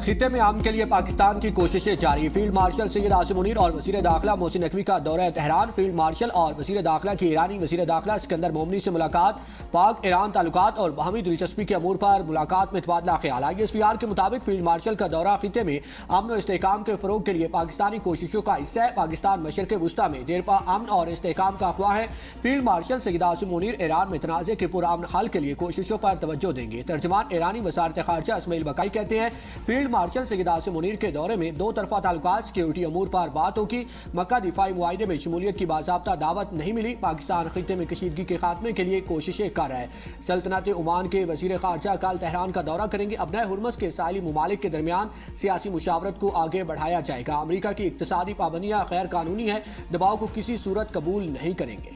خطے میں امن کے لیے پاکستان کی کوششیں جاری۔ فیلڈ مارشل سید عاصم منیر اور وزیر داخلہ محسن نقوی کا دورہ تہران۔ فیلڈ مارشل اور وزیر داخلہ کی ایرانی وزیر داخلہ اسکندر مومنی سے ملاقات۔ پاک ایران تعلقات اور باہمی دلچسپی کے امور پر ملاقات میں تبادلہ خیال۔ ISPR کے مطابق فیلڈ مارشل کا دورہ خطے میں امن و استحکام کے فروغ کے لیے پاکستانی کوششوں کا حصہ ہے۔ پاکستان مشرق وسطی میں دیرپا امن اور استحکام کا خواہاں ہے۔ فیلڈ مارشل سید عاصم منیر ایران میں تنازع کے پرامن حل کے لیے کوششوں پر توجہ دیں گے۔ ترجمان ایرانی وزارت خارجہ اسماعیل بقائی کہتے ہیں فیلڈ مارشل سید عاصم منیر کے دورے میں دو طرفہ تعلقات سیکیورٹی امور پر بات ہوگی۔ مکہ دفاعی معاہدے میں شمولیت کی باضابطہ دعوت نہیں ملی۔ پاکستان خطے میں کشیدگی کے خاتمے کے لیے کوششیں کر رہا ہے۔ سلطنت عمان کے وزیر خارجہ کل تہران کا دورہ کریں گے۔ ابنۂ ہرمز کے ساحلی ممالک کے درمیان سیاسی مشاورت کو آگے بڑھایا جائے گا۔ امریکہ کی اقتصادی پابندیاں غیر قانونی ہیں، دباؤ کو کسی صورت قبول نہیں کریں گے۔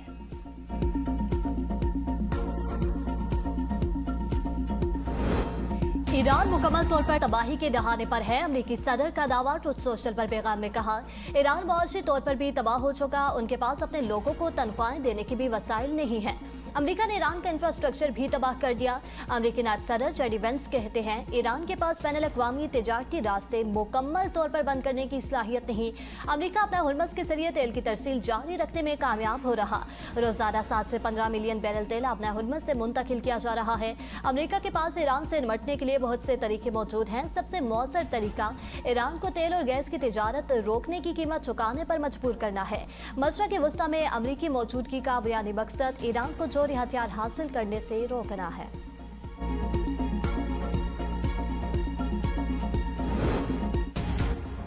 ایران مکمل طور پر تباہی کے دہانے پر ہے۔ امریکی صدر کا دعویٰ ٹروتھ سوشل پر پیغام میں کہا ایران معاشی طور پر بھی تباہ ہو چکا، ان کے پاس اپنے لوگوں کو تنخواہیں دینے کے بھی وسائل نہیں ہیں۔ امریکہ نے ایران کا انفراسٹرکچر بھی تباہ کر دیا۔ امریکی نائب صدر جے ڈی وینس کہتے ہیں ایران کے پاس بین الاقوامی تجارتی راستے مکمل طور پر بند کرنے کی صلاحیت نہیں۔ امریکہ اپنا ہرمز کے ذریعے تیل کی ترسیل جاری رکھنے میں کامیاب ہو رہا۔ روزانہ 7 سے 15 ملین بیرل تیل اپنا ہرمز سے منتقل کیا جا رہا ہے۔ امریکہ کے پاس ایران سے نمٹنے کے لیے بہت سے طریقے موجود ہیں۔ سب سے مؤثر طریقہ ایران کو تیل اور گیس کی تجارت روکنے کی قیمت چکانے پر مجبور کرنا ہے۔ مشرق وسطی میں امریکی موجودگی کا بیانی مقصد ایران کو جوہری ہتھیار حاصل کرنے سے روکنا ہے۔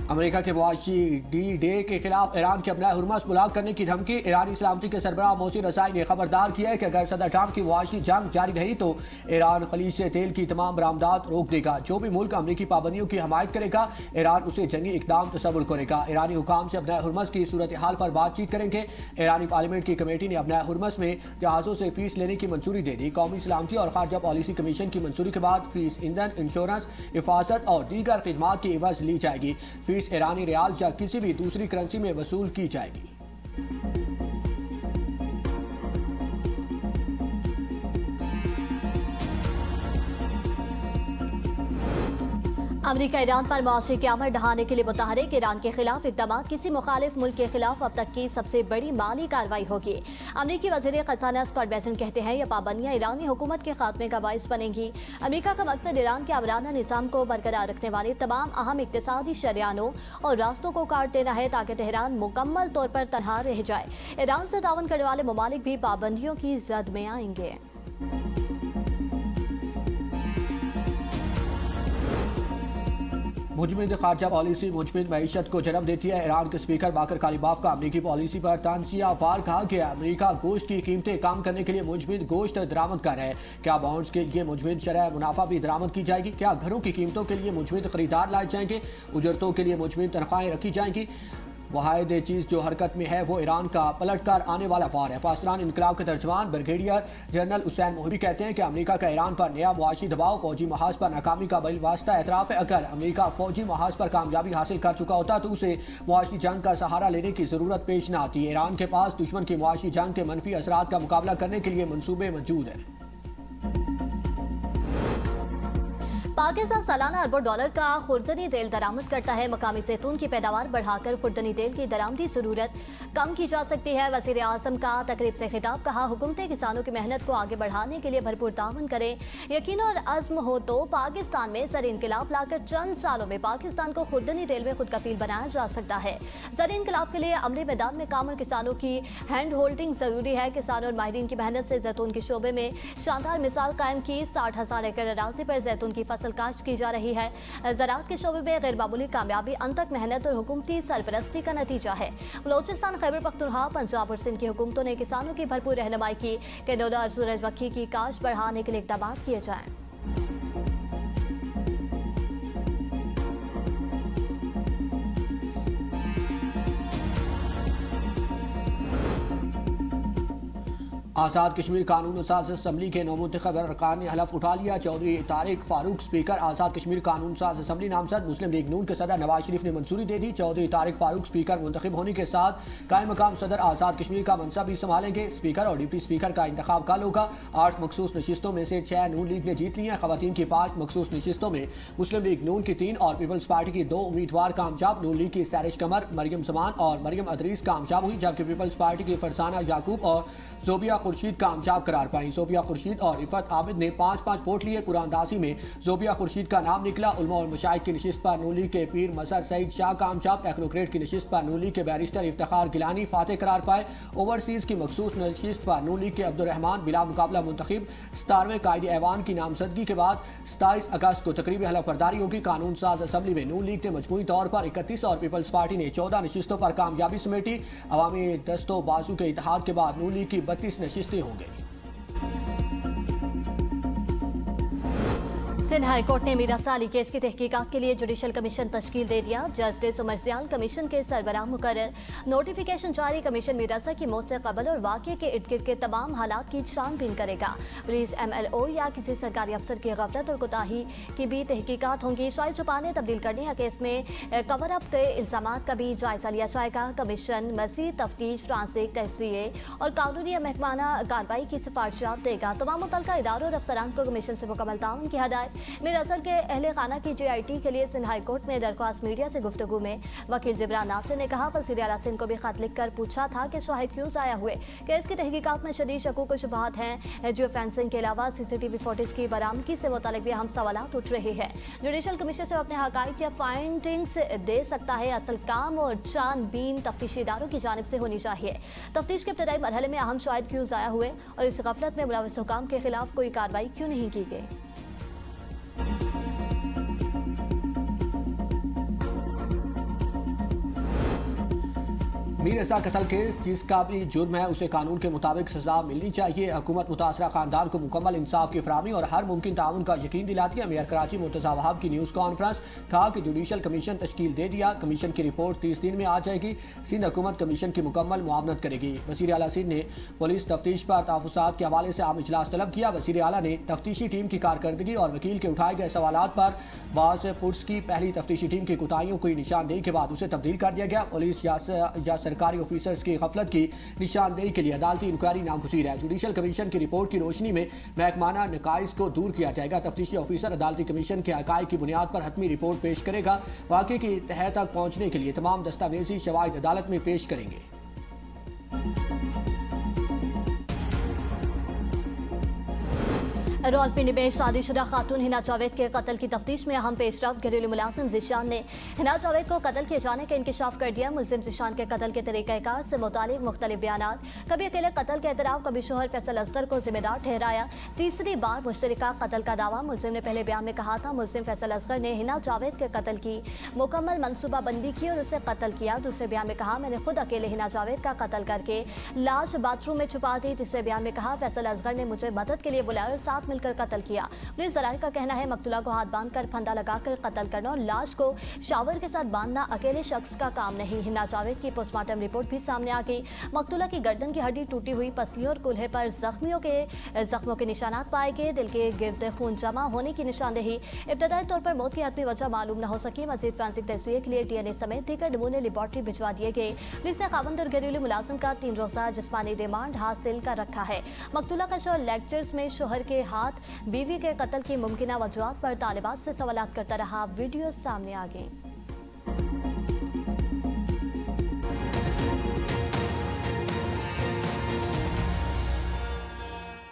امریکہ کے معاشی ڈی ڈے کے خلاف ایران کے ابنۂ ہرمز بلاک کرنے کی دھمکی۔ ایرانی سلامتی کے سربراہ محسن رضائی نے خبردار کیا ہے کہ اگر صدر ٹرمپ کی معاشی جنگ جاری رہی تو ایران خلیج سے تیل کی تمام برآمدات روک دے گا۔ جو بھی ملک امریکی پابندیوں کی حمایت کرے گا ایران اسے جنگی اقدام تصور کرے گا۔ ایرانی حکام سے ابنۂ ہرمز کی صورتحال پر بات چیت کریں گے۔ ایرانی پارلیمنٹ کی کمیٹی نے ابنۂ ہرمز میں جہازوں سے فیس لینے کی منظوری دے دی۔ قومی سلامتی اور خارجہ پالیسی کمیشن کی منظوری کے بعد فیس ایندھن، انشورنس، حفاظت اور دیگر خدمات کی عوض لی جائے گی۔ فیس ایرانی ریال یا کسی بھی دوسری کرنسی میں وصول کی جائے گی۔ امریکہ ایران پر معاشی قیامت ڈھانے کے لیے متحرک۔ ایران کے خلاف اقدامات کسی مخالف ملک کے خلاف اب تک کی سب سے بڑی مالی کارروائی ہوگی۔ امریکی وزیر خزانہ اسکاٹ بیسنٹ کہتے ہیں یہ پابندیاں ایرانی حکومت کے خاتمے کا باعث بنیں گی۔ امریکہ کا مقصد ایران کے آمرانہ نظام کو برقرار رکھنے والے تمام اہم اقتصادی شریانوں اور راستوں کو کاٹ دینا ہے تاکہ تہران مکمل طور پر تنہا رہ جائے۔ ایران سے تعاون کرنے والے ممالک بھی پابندیوں کی زد میں آئیں گے۔ مجمد خارجہ پالیسی مجمد معیشت کو جنم دیتی ہے۔ ایران کے اسپیکر باقر کالیباف کا امریکی پالیسی پر تنزیہ وار کہا کہ امریکہ گوشت کی قیمتیں کم کرنے کے لیے مجمد گوشت درآمد کر رہا ہے۔ کیا بانڈز کے لیے مجمد شرح منافع بھی درآمد کی جائے گی؟ کیا گھروں کی قیمتوں کے لیے مجمد خریدار لائے جائیں گے؟ اجرتوں کے لیے مجمد تنخواہیں رکھی جائیں گی؟ واحد چیز جو حرکت میں ہے وہ ایران کا پلٹ کر آنے والا وار ہے۔ پاسداران انقلاب کے ترجمان بریگیڈیئر جنرل حسین محبی کہتے ہیں کہ امریکہ کا ایران پر نیا معاشی دباؤ فوجی محاذ پر ناکامی کا بالواسطہ اعتراف ہے۔ اگر امریکہ فوجی محاذ پر کامیابی حاصل کر چکا ہوتا تو اسے معاشی جنگ کا سہارا لینے کی ضرورت پیش نہ آتی۔ ایران کے پاس دشمن کی معاشی جنگ کے منفی اثرات کا مقابلہ کرنے کے لیے منصوبے موجود ہیں۔ پاکستان سالانہ اربوں ڈالر کا خوردنی تیل درآمد کرتا ہے۔ مقامی زیتون کی پیداوار بڑھا کر خوردنی تیل کی درآمدی ضرورت کم کی جا سکتی ہے۔ وزیر اعظم کا تقریب سے خطاب، کہا حکومتیں کسانوں کی محنت کو آگے بڑھانے کے لیے بھرپور تعاون کریں۔ یقین اور عزم ہو تو پاکستان میں زرعی انقلاب لا کر چند سالوں میں پاکستان کو خوردنی تیل میں خود کفیل بنایا جا سکتا ہے۔ زرعی انقلاب کے لیے عملی میدان میں کام اور کسانوں کی ہینڈ ہولڈنگ ضروری ہے۔ کسانوں اور ماہرین کی محنت سے زیتون کے شعبے میں شاندار مثال قائم کی۔ 60,000 ایکڑ اراضی پر زیتون کی فصل کاشت کی جا رہی ہے۔ زراعت کے شعبے میں غیر معمولی کامیابی انتھک محنت اور حکومتی سرپرستی کا نتیجہ ہے۔ بلوچستان، خیبر پختونخوا، پنجاب اور سندھ کی حکومتوں نے کسانوں کی بھرپور رہنمائی کی کہ ڈوڈا اور سورج مکھی کی کاشت بڑھانے کے لیے اقدامات کیے جائیں۔ آزاد کشمیر قانون ساز اسمبلی کے نومنتخب ارکان نے حلف اٹھا لیا۔ چودھری طارق فاروق اسپیکر آزاد کشمیر قانون ساز اسمبلی نامزد۔ مسلم لیگ نون کے صدر نواز شریف نے منظوری دے دی۔ چودھری طارق فاروق اسپیکر منتخب ہونے کے ساتھ قائم مقام صدر آزاد کشمیر کا منصب بھی سنبھالیں گے۔ اسپیکر اور ڈپٹی اسپیکر کا انتخاب کل ہوگا۔ 8 مخصوص نشستوں میں سے 6 نون لیگ نے جیت لی ہیں۔ خواتین کی 5 مخصوص نشستوں میں مسلم لیگ نون کی 3 اور پیپلز پارٹی کی 2 امیدوار کامیاب۔ نون لیگ کی سیرش قمر، مریم زمان اور مریم ادریس کامیاب ہوئی، جبکہ پیپلز پارٹی کی فرزانہ یعقوب اور زوبیہ خورشید کامیاب قرار پائیں۔ زوبیہ خورشید اور رفعت عابد نے 5-5 ووٹ لیے۔ قرآن دازی میں زوبیہ خورشید کا نام نکلا۔ علماء اور مشائخ کی نشست پر نون لیگ کے پیر مظہر سعید شاہ کامیاب۔ ٹیکنوکریٹ کی نشست پر نون لیگ کے بیرسٹر افتخار گیلانی فاتح قرار پائے۔ اوورسیز کی مخصوص نشست پر نون لیگ کے عبدالرحمان بلا مقابلہ منتخب۔ 17ویں قائد ایوان کی نامزدگی کے بعد 27 اگست کو تقریبی حلف برداری ہوگی۔ قانون ساز اسمبلی میں نون لیگ نے مجموعی طور پر 31 اور پیپلز پارٹی نے 14 نشستوں پر کامیابی سمیٹی۔ عوامی دست و بازو کے اتحاد کے بعد نون لیگ کی 32 نشستیں ہوں گی۔ سندھ ہائی کورٹ نے میرا سالی کیس کی تحقیقات کے لیے جوڈیشل کمیشن تشکیل دے دیا۔ جسٹس عمر سیال کمیشن کے سربراہ مقرر۔ نوٹیفیکیشن جاری۔ کمیشن میراسا کی موت سے قبل اور واقعے کے ارد گرد کے تمام حالات کی چھان بین کرے گا۔ پولیس، MLO یا کسی سرکاری افسر کی غفلت اور کوتاہی کی بھی تحقیقات ہوں گی۔ شاہد چھپانے، تبدیل کرنے یا کیس میں کور اپ کے الزامات کا بھی جائزہ لیا جائے گا۔ کمیشن مزید تفتیش، فرانسک تجزیے اور قانونی یا محکمانہ کارروائی کی سفارشات دے گا۔ تمام متعلقہ اداروں اور افسران کو کمیشن سے مکمل تعاون کی ہدایت۔ میر اظہر کے اہل خانہ کی JIT کے لیے سندھ ہائی کورٹ میں درخواست۔ میڈیا سے گفتگو میں وکیل جبران ناصر نے کہا، وزیر اعلیٰ سندھ کو بھی خط لکھ کر پوچھا تھا کہ شاہد کیوں ضائع ہوئے۔ کیس کی تحقیقات میں شدید شکوک و شبہات ہیں۔ جیو فینسنگ کے علاوہ CCTV فوٹیج کی برآمدگی سے متعلق بھی اہم سوالات اٹھ رہے ہیں۔ جوڈیشل کمیشن سے اپنے حقائق یا فائنڈنگز دے سکتا ہے۔ اصل کام اور چھان بین تفتیشی اداروں کی جانب سے ہونی چاہیے۔ تفتیش کے ابتدائی مرحلے میں اہم شواہد کیوں ضائع ہوئے اور اس غفلت میں ملوث حکام کے خلاف کوئی کارروائی کیوں نہیں کی گئی۔ میر رضا قتل کیس جس کا بھی جرم ہے اسے قانون کے مطابق سزا ملنی چاہیے۔ حکومت متاثرہ خاندان کو مکمل انصاف کی فراہمی اور ہر ممکن تعاون کا یقین دلاتی ہے۔ میئر کراچی مرتضیٰ وہاب کی نیوز کانفرنس، کہا کہ جوڈیشل کمیشن تشکیل دے دیا۔ کمیشن کی رپورٹ 30 دن میں آ جائے گی۔ سندھ حکومت کمیشن کی مکمل معاونت کرے گی۔ وزیر اعلیٰ سندھ نے پولیس تفتیش پر تحفظات کے حوالے سے عام اجلاس طلب کیا۔ وزیر اعلیٰ نے تفتیشی ٹیم کی کارکردگی اور وکیل کے اٹھائے گئے سوالات پر بعض پٹس کی پہلی تفتیشی ٹیم کی کوتاہیوں کی نشاندہی کے بعد اسے تبدیل کر دیا گیا۔ پولیس یا سرکاری آفیسرز کی غفلت کی نشاندہی کے لیے عدالتی انکوائری ناگزیر ہے۔ جوڈیشل کمیشن کی رپورٹ کی روشنی میں محکمانہ نقائص کو دور کیا جائے گا۔ تفتیشی آفیسر عدالتی کمیشن کے حقائق کی بنیاد پر حتمی رپورٹ پیش کرے گا۔ واقعے کی تہہ تک پہنچنے کے لیے تمام دستاویزی شواہد عدالت میں پیش کریں گے۔ راولپنڈی میں شادی شدہ خاتون ہنا جاوید کے قتل کی تفتیش میں اہم پیش رفت۔ گھریلو ملازم ذیشان نے ہنا جاوید کو قتل کیے جانے کا انکشاف کر دیا۔ ملزم ذیشان کے قتل کے طریقہ کار سے متعلق مختلف بیانات، کبھی اکیلے قتل کا اعتراف، کبھی شوہر فیصل اصغر کو ذمہ دار ٹھہرایا، تیسری بار مشترکہ قتل کا دعویٰ۔ ملزم نے پہلے بیان میں کہا تھا ملزم فیصل اصغر نے ہنا جاوید کے قتل کی مکمل منصوبہ بندی کی اور اسے قتل کیا۔ دوسرے بیان میں کہا میں نے خود اکیلے ہنا جاوید کا قتل کر کے لاش باتھ روم میں چھپا دی۔ تیسرے بیان میں کہا فیصل اصغر نے مجھے مدد کے لیے بلایا اور ساتھ مل کر قتل کیا۔ پولیس ذرائع کا کہنا ہے مقتولہ کو ہاتھ باندھ کر پھندا لگا کر قتل کرنا اور لاش کو شاور کے ساتھ باندھنا اکیلے شخص کا کام نہیں۔ ہنا جاوید کی پوسٹ مارٹم رپورٹ بھی سامنے آ گئی۔ مقتولہ کی گردن کی ہڈی ٹوٹی ہوئی، پسلیوں اور کولہے پر زخموں کے نشانات پائے گئے۔ دل کے گرد خون جمع ہونے کی نشاندہی۔ ابتدائی طور پر موت کی حتمی وجہ معلوم نہ ہو سکی۔ مزید فرانسک تجزیے کے لیے DNA سمیت دیگر نمونے لیبارٹری بھجوا دیے گئے۔ پولیس نے خاوند اور گھریلو ملازم کا 3 روزہ جسمانی ریمانڈ حاصل کر رکھا ہے۔ مقتولہ کا شوہر لیکچرز میں شوہر کے ہاتھ بیوی کے قتل کی ممکنہ وجوہات پر طالبات سے سوالات کرتا رہا۔ ویڈیو سامنے آ گئی۔